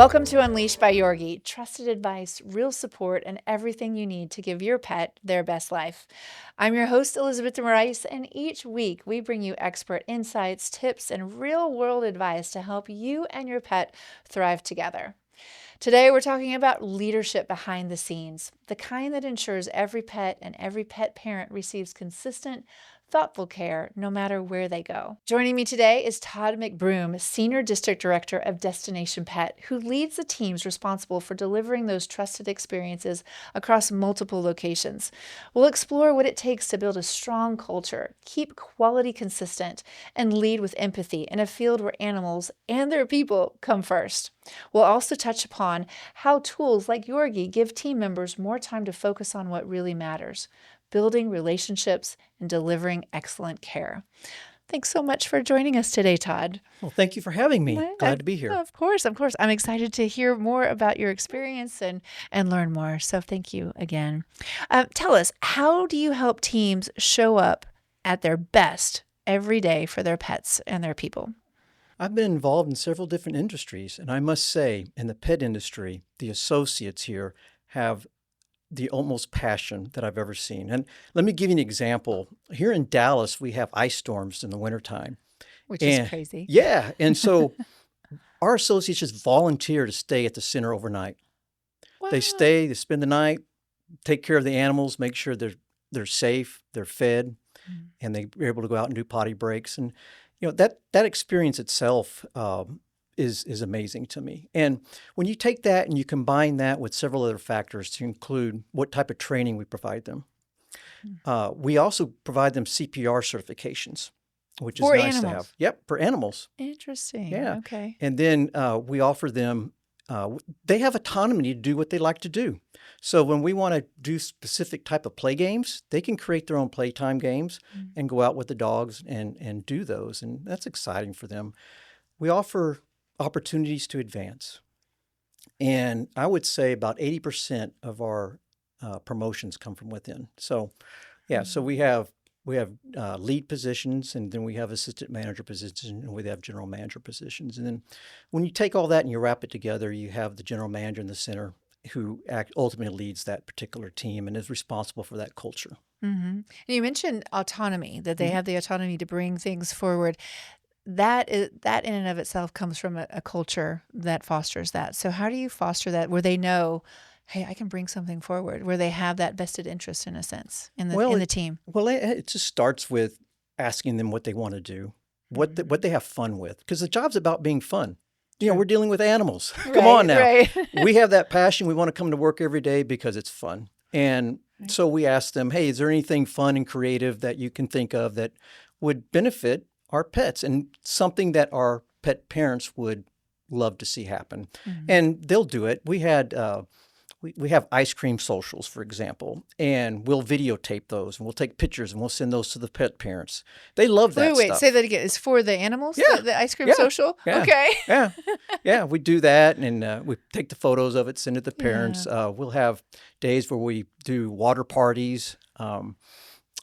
Welcome to Unleashed by Yourgi, trusted advice, real support, and everything you need to give your pet their best life. I'm your host, Elizabeth Morais, and each week we bring you expert insights, tips, and real-world advice to help you and your pet thrive together. Today, we're talking about leadership behind the scenes, the kind that ensures every pet and every pet parent receives consistent, thoughtful care no matter where they go. Joining me today is Todd McBroom, Senior District Director of Destination Pet, who leads the teams responsible for delivering those trusted experiences across multiple locations. We'll explore what it takes to build a strong culture, keep quality consistent, and lead with empathy in a field where animals and their people come first. We'll also touch upon how tools like Yourgi give team members more time to focus on what really matters, building relationships and delivering excellent care. Thanks so much for joining us today, Todd. Well, thank you for having me. Glad to be here. Of course. I'm excited to hear more about your experience and learn more. So thank you again. Tell us, how do you help teams show up at their best every day for their pets and their people? I've been involved in several different industries, and I must say, in the pet industry, the associates here have the utmost passion that I've ever seen. And let me give you an example. Here in Dallas, we have ice storms in the wintertime. Which is crazy. Yeah. And so our associates just volunteer to stay at the center overnight. Wow. They stay, they spend the night, take care of the animals, make sure they're safe, they're fed, and they're able to go out and do potty breaks. And that experience itself is amazing to me. And when you take that and you combine that with several other factors to include what type of training we provide them, we also provide them CPR certifications, which is nice to have. Yep, for animals. Interesting. Yeah. Okay. And then we offer them, they have autonomy to do what they like to do. So when we want to do specific type of play games, they can create their own playtime games and go out with the dogs and do those. And that's exciting for them. We offer opportunities to advance. And I would say about 80% of our promotions come from within. So, yeah, so we have lead positions, and then we have assistant manager positions, and we have general manager positions. And then when you take all that and you wrap it together, you have the general manager in the center who ultimately leads that particular team and is responsible for that culture. Mm-hmm. And you mentioned autonomy, that they have the autonomy to bring things forward. That in and of itself comes from a culture that fosters that. So how do you foster that where they know, hey, I can bring something forward, where they have that vested interest in a sense in the team? Well, it just starts with asking them what they want to do, what they have fun with, because the job's about being fun. We're dealing with animals. Come on now. Right. We have that passion. We want to come to work every day because it's fun. And so we ask them, hey, is there anything fun and creative that you can think of that would benefit our pets and something that our pet parents would love to see happen? And they'll do it. We had we have ice cream socials, for example, and we'll videotape those and we'll take pictures and we'll send those to the pet parents. They love that Wait, stuff. say that again. It's for the animals? Yeah. The ice cream social? Yeah. Okay. Yeah, we do that, and we take the photos of it, send it to the parents. We'll have days where we do water parties.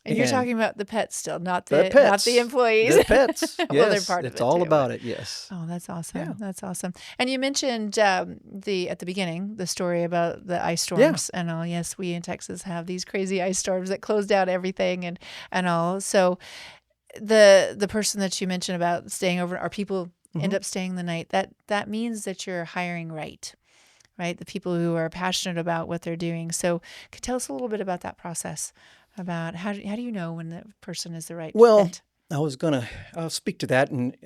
And you're talking about the pets still, not the pets. not the employees. The pets. Yes, Well, they're part of it's it all too, about it. Yes. Oh, that's awesome. Yeah. That's awesome. And you mentioned at the beginning the story about the ice storms and all. Yes, we in Texas have these crazy ice storms that close down everything and all. So the person that you mentioned about staying over, or people end up staying the night, that means that you're hiring right? The people who are passionate about what they're doing. So could you tell us a little bit about that process? About how do you know when the person is the right fit? I'll speak to that. And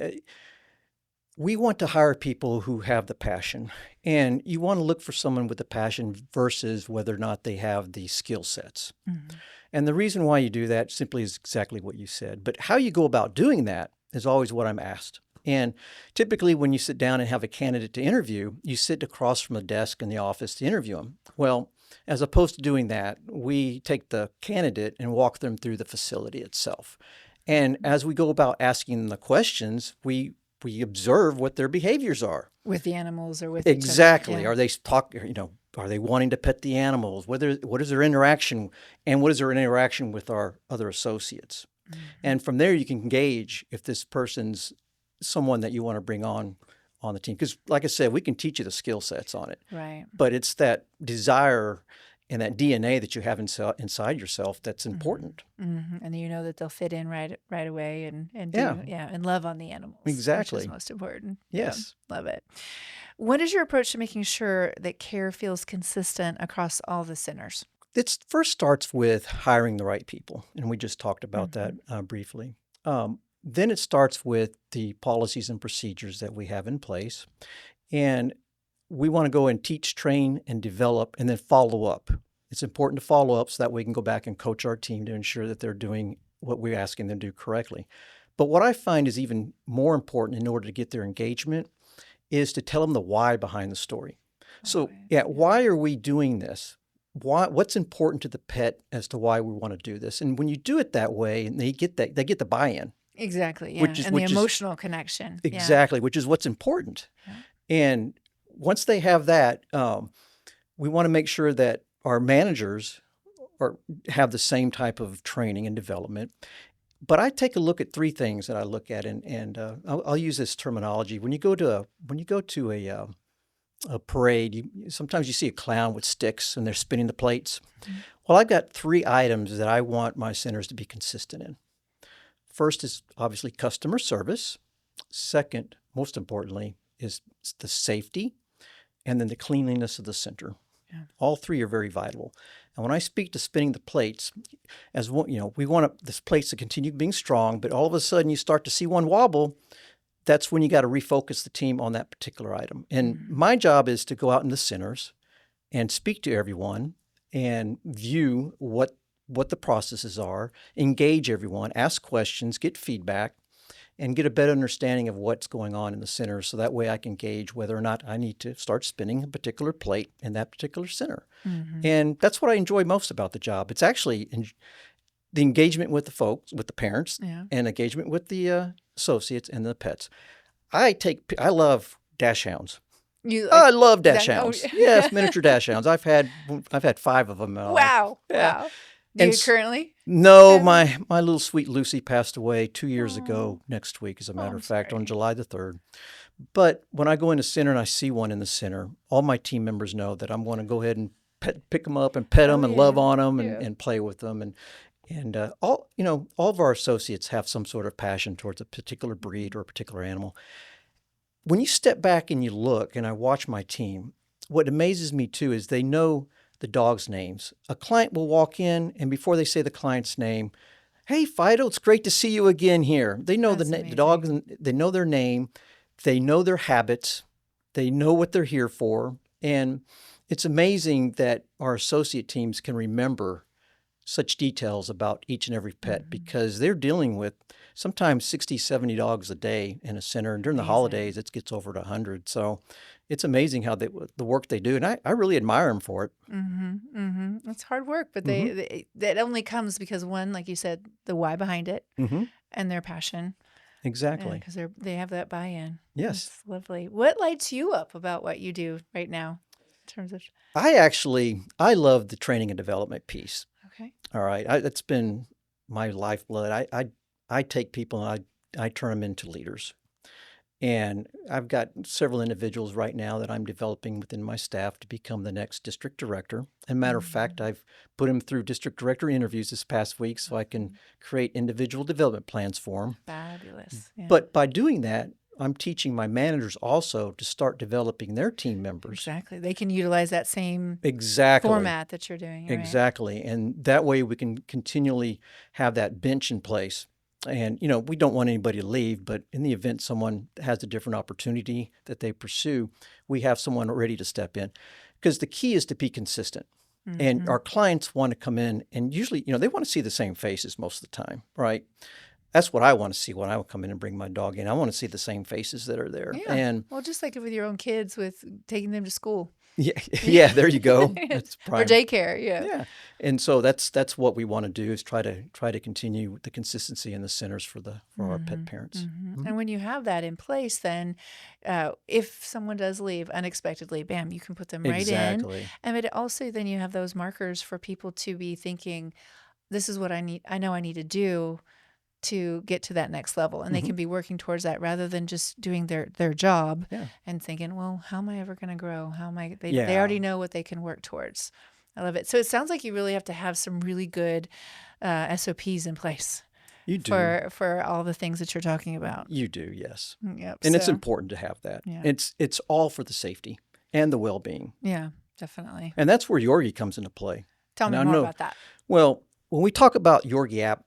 we want to hire people who have the passion. And you want to look for someone with the passion versus whether or not they have the skill sets. And the reason why you do that simply is exactly what you said. But how you go about doing that is always what I'm asked. And typically when you sit down and have a candidate to interview, you sit across from a desk in the office to interview them. Well, as opposed to doing that, we take the candidate and walk them through the facility itself. And as we go about asking them the questions, we observe what their behaviors are. With the animals or with exactly. each other. Are they are they wanting to pet the animals? What is their interaction, and what is their interaction with our other associates? And from there, you can gauge if this person's someone that you want to bring on on the team. Because like I said, we can teach you the skill sets on it, Right. but it's that desire and that DNA that you have inside yourself that's important. And you know that they'll fit in right away and Yeah, do and love on the animals, which is exactly. most important. Yeah, Yes. love it. What is your approach to making sure that care feels consistent across all the centers? It first starts with hiring the right people, and we just talked about that briefly. Then it starts with the policies and procedures that we have in place, and we want to go and teach, train, and develop, and then follow up. It's important to follow up so that we can go back and coach our team to ensure that they're doing what we're asking them to do correctly. But what I find is even more important in order to get their engagement is to tell them the why behind the story. So, yeah, why are we doing this? What's important to the pet as to why we want to do this? And when you do it that way, and they get the buy-in. Exactly. Yeah. Which is And the emotional connection. Exactly, which is what's important. Yeah. And once they have that, we want to make sure that our managers have the same type of training and development. But I take a look at three things that I look at, and I'll use this terminology. When you go to a parade, sometimes you see a clown with sticks and they're spinning the plates. Well, I've got three items that I want my centers to be consistent in. First is obviously customer service. Second, most importantly, is the safety, and then the cleanliness of the center. Yeah. All three are very vital. And when I speak to spinning the plates, we want this plates to continue being strong, but all of a sudden you start to see one wobble. That's when you got to refocus the team on that particular item. And my job is to go out in the centers and speak to everyone and view what the processes are, engage everyone, ask questions, get feedback, and get a better understanding of what's going on in the center. So that way I can gauge whether or not I need to start spinning a particular plate in that particular center. And that's what I enjoy most about the job. It's actually the engagement with the folks, with the parents, and engagement with the associates and the pets. I love dash hounds. I love dash hounds. Yes, miniature dash hounds. I've had 5 of them. Wow. Yeah. Do you currently? No, my little sweet Lucy passed away 2 years ago next week, as a matter of fact, on July the 3rd. But when I go in the center and I see one in the center, all my team members know that I'm going to go ahead and pick them up and pet them and love on them and play with them. And all of our associates have some sort of passion towards a particular breed or a particular animal. When you step back and you look, and I watch my team, what amazes me too is they know the dogs' names. A client will walk in, and before they say the client's name, "Hey, Fido, it's great to see you again here." They know the dogs, they know their name, they know their habits, they know what they're here for, and it's amazing that our associate teams can remember such details about each and every pet because they're dealing with sometimes 60, 70 dogs a day in a center. And during the holidays, it gets over to 100. So it's amazing how the work they do. And I really admire them for it. It's hard work, but that only comes because one, like you said, the why behind it and their passion. Exactly. Because they have that buy-in. Yes. That's lovely. What lights you up about what you do right now in terms of? I love the training and development piece. Okay. All right. That's been my lifeblood. I take people and I turn them into leaders. And I've got several individuals right now that I'm developing within my staff to become the next district director. As a matter of fact, I've put them through district director interviews this past week so I can create individual development plans for them. Fabulous. Yeah. But by doing that, I'm teaching my managers also to start developing their team members. Exactly. They can utilize that same format that you're doing. Right? Exactly. And that way we can continually have that bench in place. And, we don't want anybody to leave, but in the event someone has a different opportunity that they pursue, we have someone ready to step in. Because the key is to be consistent. And our clients want to come in and usually, they want to see the same faces most of the time, right? That's what I want to see when I would come in and bring my dog in. I want to see the same faces that are there. Yeah. And well, just like with your own kids with taking them to school. Yeah, there you go. That's prime. Or daycare, Yeah. And so that's what we want to do is try to continue the consistency in the centers for our pet parents. And when you have that in place, then if someone does leave unexpectedly, bam, you can put them right in. And but also then you have those markers for people to be thinking, this is what I need. I know I need to do to get to that next level, and they Mhm. can be working towards that rather than just doing their job Yeah. and thinking, well, how am I ever going to grow? How am I? They Yeah. already know what they can work towards. I love it. So it sounds like you really have to have some really good SOPs in place You do. for all the things that you're talking about. You do, yes. Yep. And it's So important to have that. yeah, It's all for the safety and the well-being. yeah, definitely. And that's where Yourgi comes into play. Tell And me I more know, about that. well, when we talk about Yourgi app,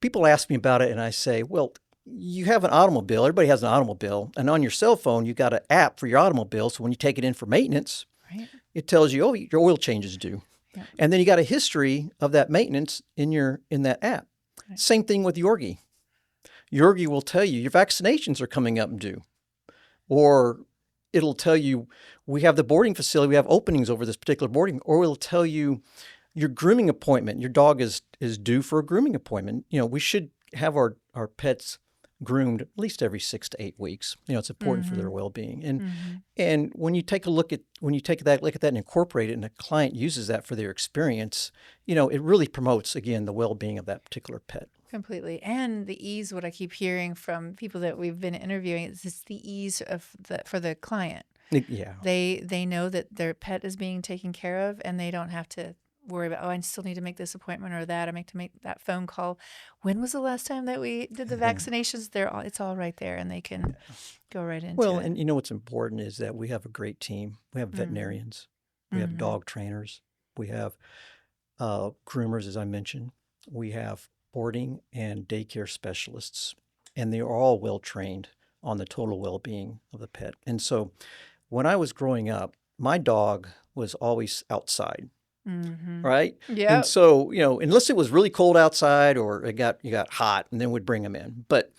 people ask me about it and I say, well, you have an automobile. Everybody has an automobile. And on your cell phone, you got an app for your automobile. So when you take it in for maintenance, Right. it tells you, oh, your oil change is due. Yeah. And then you got a history of that maintenance in that app. Right. Same thing with Yourgi. Yourgi will tell you your vaccinations are coming up due. Or it'll tell you we have the boarding facility, we have openings over this particular boarding, or it'll tell you your grooming appointment. Your dog is due for a grooming appointment. We should have our pets groomed at least every 6 to 8 weeks. It's important for their well-being. And when you take a look at that and incorporate it, and a client uses that for their experience, it really promotes again the well-being of that particular pet. Completely. And the ease, what I keep hearing from people that we've been interviewing, is just the ease for the client. Yeah. They know that their pet is being taken care of, and they don't have to worry about, I still need to make this appointment or that. I make to make that phone call. When was the last time that we did the vaccinations? It's all right there, and they can go right into it. Well, and what's important is that we have a great team. We have veterinarians, we have dog trainers, we have groomers, as I mentioned, we have boarding and daycare specialists, and they are all well trained on the total well-being of the pet. And so when I was growing up, my dog was always outside. Right? Yeah. And so, unless it was really cold outside or you got hot, and then we'd bring them in. But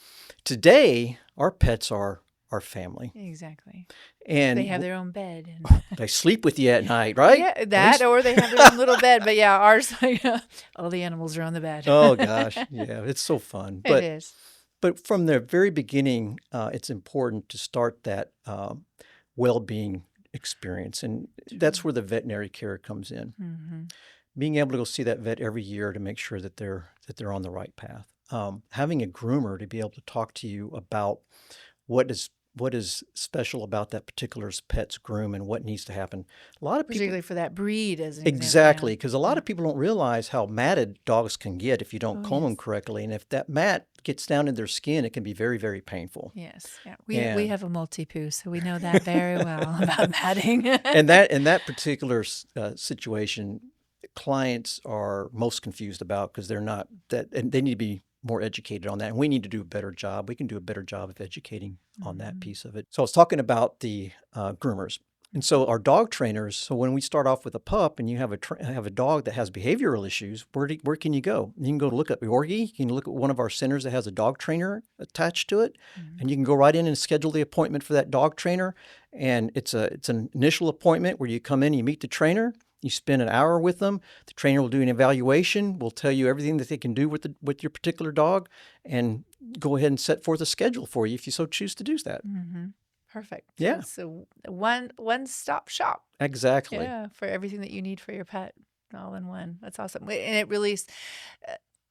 today, our pets are our family. Exactly. And they have their own bed. And they sleep with you at night, right? Yeah, that, or they have their own little bed. But yeah, ours, all the animals are on the bed. Oh, gosh. Yeah, it's so fun. It is. But from the very beginning, it's important to start that well-being experience. And that's where the veterinary care comes in. Being able to go see that vet every year to make sure that they're on the right path. Having a groomer to be able to talk to you about what is special about that particular pet's groom and what needs to happen. A lot of people, particularly for that breed, as an example. exactly, because a lot of people don't realize how matted dogs can get if you don't comb them correctly, and if that mat gets down in their skin, it can be very, very painful. Yes, yeah. We have a multi-poo, so we know that very well about matting. And that particular situation, clients are most confused about because they're not that, and they need to be more educated on that. And we need to do a better job. We can do a better job of educating on that piece of it. So I was talking about the groomers. And so our dog trainers, so when we start off with a pup and you have a dog that has behavioral issues, where can you go? You can go look at Yourgi. You can look at one of our centers that has a dog trainer attached to it, and you can go right in and schedule the appointment for that dog trainer. And it's an initial appointment where you come in, you meet the trainer, you spend an hour with them. The trainer will do an evaluation, will tell you everything that they can do with your particular dog, and go ahead and set forth a schedule for you if you so choose to do that. Perfect. Yeah. So one-stop shop. Exactly. Yeah, for everything that you need for your pet, all in one. That's awesome. And it really,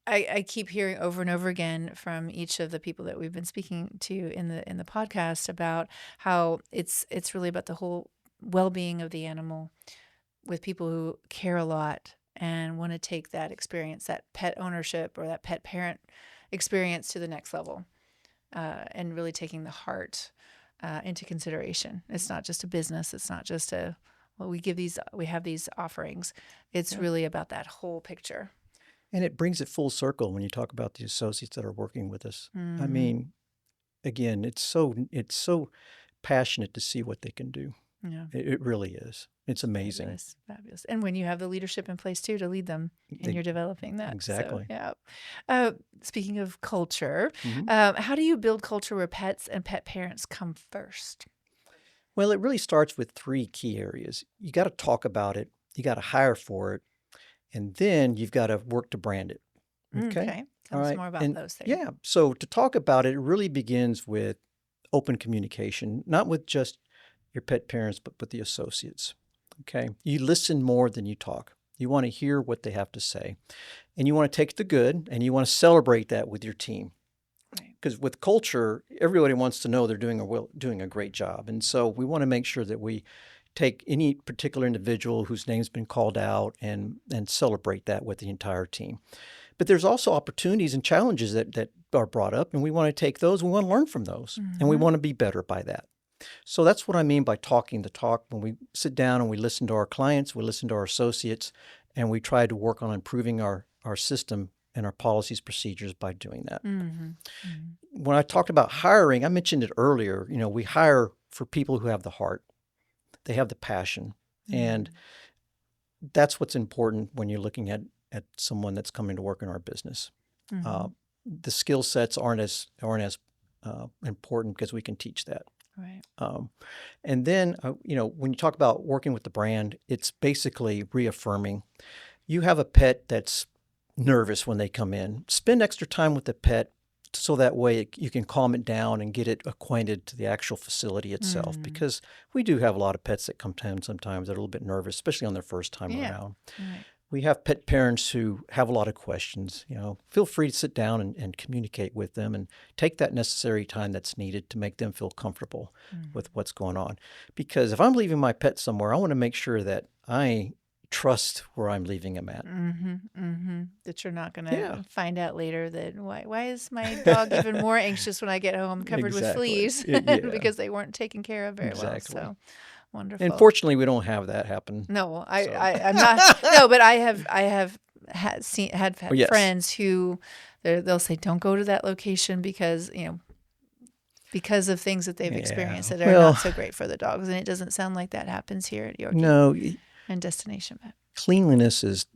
I keep hearing over and over again from each of the people that we've been speaking to in the podcast about how it's really about the whole well-being of the animal, with people who care a lot and want to take that experience, that pet ownership or that pet parent experience to the next level, and really taking the heart into consideration. It's not just a business. It's not just we have these offerings. It's really about that whole picture. And it brings it full circle when you talk about the associates that are working with us. I mean, again, it's so passionate to see what they can do. Yeah. It really is. It's amazing. Fabulous. And when you have the leadership in place too to lead them, and you're developing that. Exactly. So, yeah. Speaking of culture, how do you build culture where pets and pet parents come first? Well, it really starts with 3 key areas. You got to talk about it. You got to hire for it. And then you've got to work to brand it. Okay. Tell us more about those things. Yeah. So to talk about it, it really begins with open communication, not with just your pet parents, but with the associates. Okay. You listen more than you talk. You want to hear what they have to say. And you want to take the good and you want to celebrate that with your team. Because with culture, everybody wants to know they're doing a great job. And so we want to make sure that we take any particular individual whose name's been called out and celebrate that with the entire team. But there's also opportunities and challenges that are brought up, and we want to take those, we want to learn from those, and we want to be better by that. So that's what I mean by talking the talk. When we sit down and we listen to our clients, we listen to our associates, and we try to work on improving our system and our policies, procedures by doing that. When I talked about hiring, I mentioned it earlier, we hire for people who have the heart. They have the passion. And that's what's important when you're looking at someone that's coming to work in our business. The skill sets aren't as important because we can teach that. Right. And then, when you talk about working with the brand, it's basically reaffirming. You have a pet that's nervous when they come in. Spend extra time with the pet so that way you can calm it down and get it acquainted to the actual facility itself. Because we do have a lot of pets that come in sometimes that are a little bit nervous, especially on their first time around. Right. We have pet parents who have a lot of questions. Feel free to sit down and communicate with them and take that necessary time that's needed to make them feel comfortable with what's going on. Because if I'm leaving my pet somewhere, I want to make sure that I trust where I'm leaving him at. That you're not going to find out later that why is my dog even more anxious when I get home covered with fleas because they weren't taken care of very well. So wonderful. And fortunately, we don't have that happen. No, I'm not. No, but I have had friends who they'll say, don't go to that location because of things that they've experienced that are not so great for the dogs. And it doesn't sound like that happens here at Yourgi. No. And Destination Pet. Cleanliness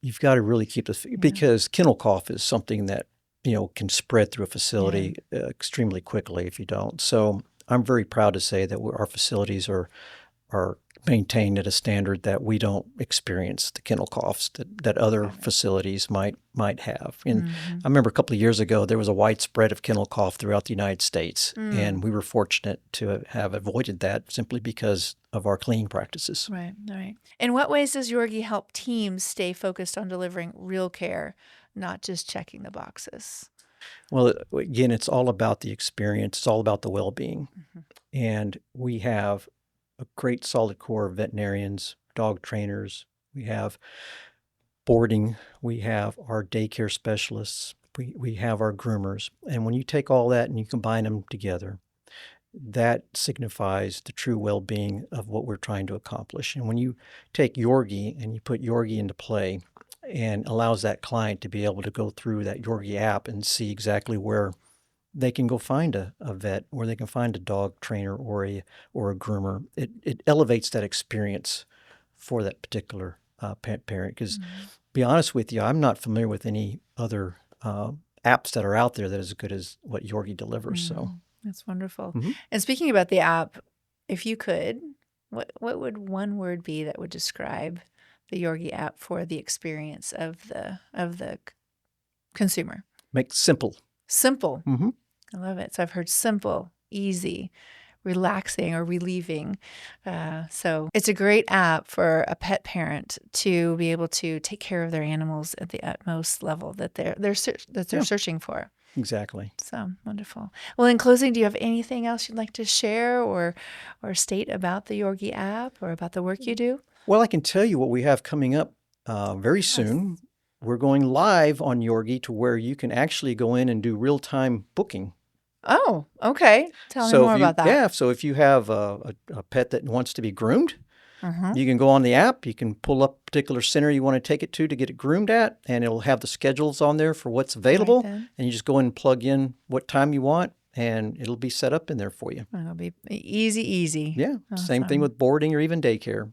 you've got to really keep this, because kennel cough is something that, can spread through a facility extremely quickly if you don't. So I'm very proud to say that our facilities are maintained at a standard that we don't experience the kennel coughs that other facilities might have. And I remember a couple of years ago, there was a widespread of kennel cough throughout the United States, and we were fortunate to have avoided that simply because of our cleaning practices. Right. In what ways does Yourgi help teams stay focused on delivering real care, not just checking the boxes? Well, again, it's all about the experience. It's all about the well-being. And we have a great solid core of veterinarians, dog trainers. We have boarding. We have our daycare specialists. We have our groomers. And when you take all that and you combine them together, that signifies the true well-being of what we're trying to accomplish. And when you take Yourgi and you put Yourgi into play and allows that client to be able to go through that Yourgi app and see exactly where they can go find a vet, where they can find a dog trainer or a groomer. It elevates that experience for that particular pet parent. Because, be honest with you, I'm not familiar with any other apps that are out there that is as good as what Yourgi delivers. So that's wonderful. And speaking about the app, if you could, what would one word be that would describe the Yourgi app for the experience of the consumer? Make simple. Simple. I love it. So I've heard simple, easy, relaxing, or relieving. So it's a great app for a pet parent to be able to take care of their animals at the utmost level that they're searching for. Exactly. So wonderful. Well, in closing, do you have anything else you'd like to share or state about the Yourgi app or about the work you do? Well, I can tell you what we have coming up very soon. We're going live on Yourgi to where you can actually go in and do real-time booking. Oh, okay. Tell me more about that. Yeah, so if you have a pet that wants to be groomed, you can go on the app, you can pull up a particular center you want to take it to get it groomed at, and it'll have the schedules on there for what's available, and you just go in and plug in what time you want, and it'll be set up in there for you. It'll be easy. Yeah, same thing with boarding or even daycare.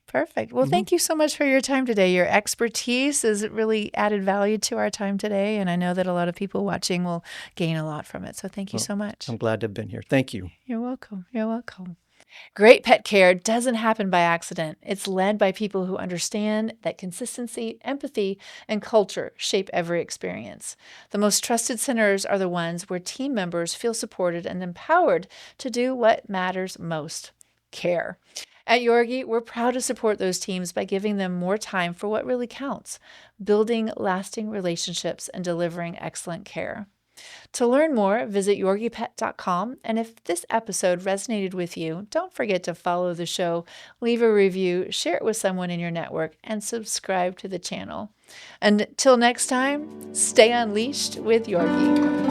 Perfect. Well, thank you so much for your time today. Your expertise has really added value to our time today, and I know that a lot of people watching will gain a lot from it. So thank you so much. I'm glad to have been here. Thank you. You're welcome. You're welcome. Great pet care doesn't happen by accident. It's led by people who understand that consistency, empathy, and culture shape every experience. The most trusted centers are the ones where team members feel supported and empowered to do what matters most: care. At Yourgi, we're proud to support those teams by giving them more time for what really counts, building lasting relationships and delivering excellent care. To learn more, visit yourgipet.com. And if this episode resonated with you, don't forget to follow the show, leave a review, share it with someone in your network, and subscribe to the channel. Until next time, stay unleashed with Yourgi.